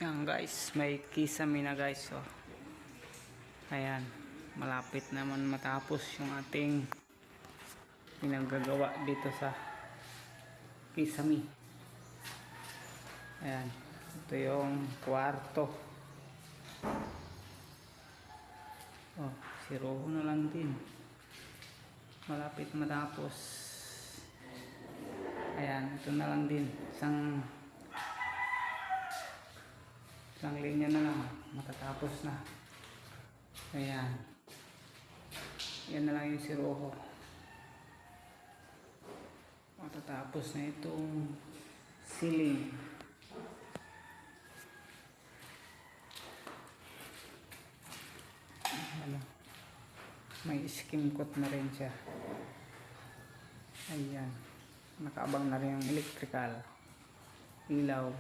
Yan guys, may kisame na guys. So, ayan, malapit naman matapos yung ating pinagagawa dito sa kisame. Ayan, ito yung kwarto. Oh, siruho na lang din. Malapit matapos. Ayan, ito na lang din. Isang linya na lang. Matatapos na. Ayan. Yan na lang yung siruho. Matatapos na itong ceiling. Ano, may skim coat na rin siya. Ayan, nakaabang na rin yung electrical, ilaw.